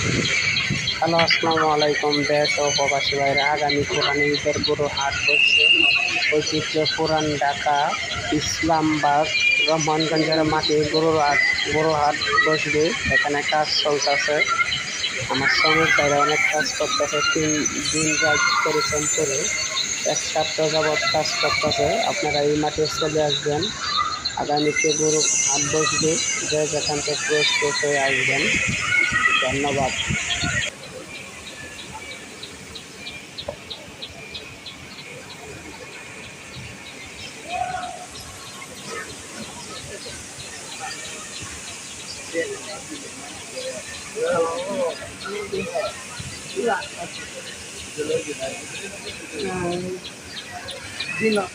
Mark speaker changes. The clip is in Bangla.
Speaker 1: হ্যালো, আসসালামু আলাইকুম। দেশ ও প্রবাসী ভাইরা, আগামী কোরবানি ঈদের গরুর হাট বসছে ঐতিহ্য পুরান ঢাকা ইসলামবাগ রহমানগঞ্জের মাঠে গরুর হাট বসবে। এখানে কাজ চলতেছে, আমার শ্রমিক ভাইরা অনেক কাজ করতেছে, 3 দিন রাত পরিশ্রম করে 1 সপ্তাহ যাবৎ কাজ করতেছে। আপনারা এই মাঠে চলে আসবেন, আগামীতে গরু হাট বসবে, যে যেখান থেকে প্রস্তুত হয়ে আসবেন। ধন্যবাদ। দিলাম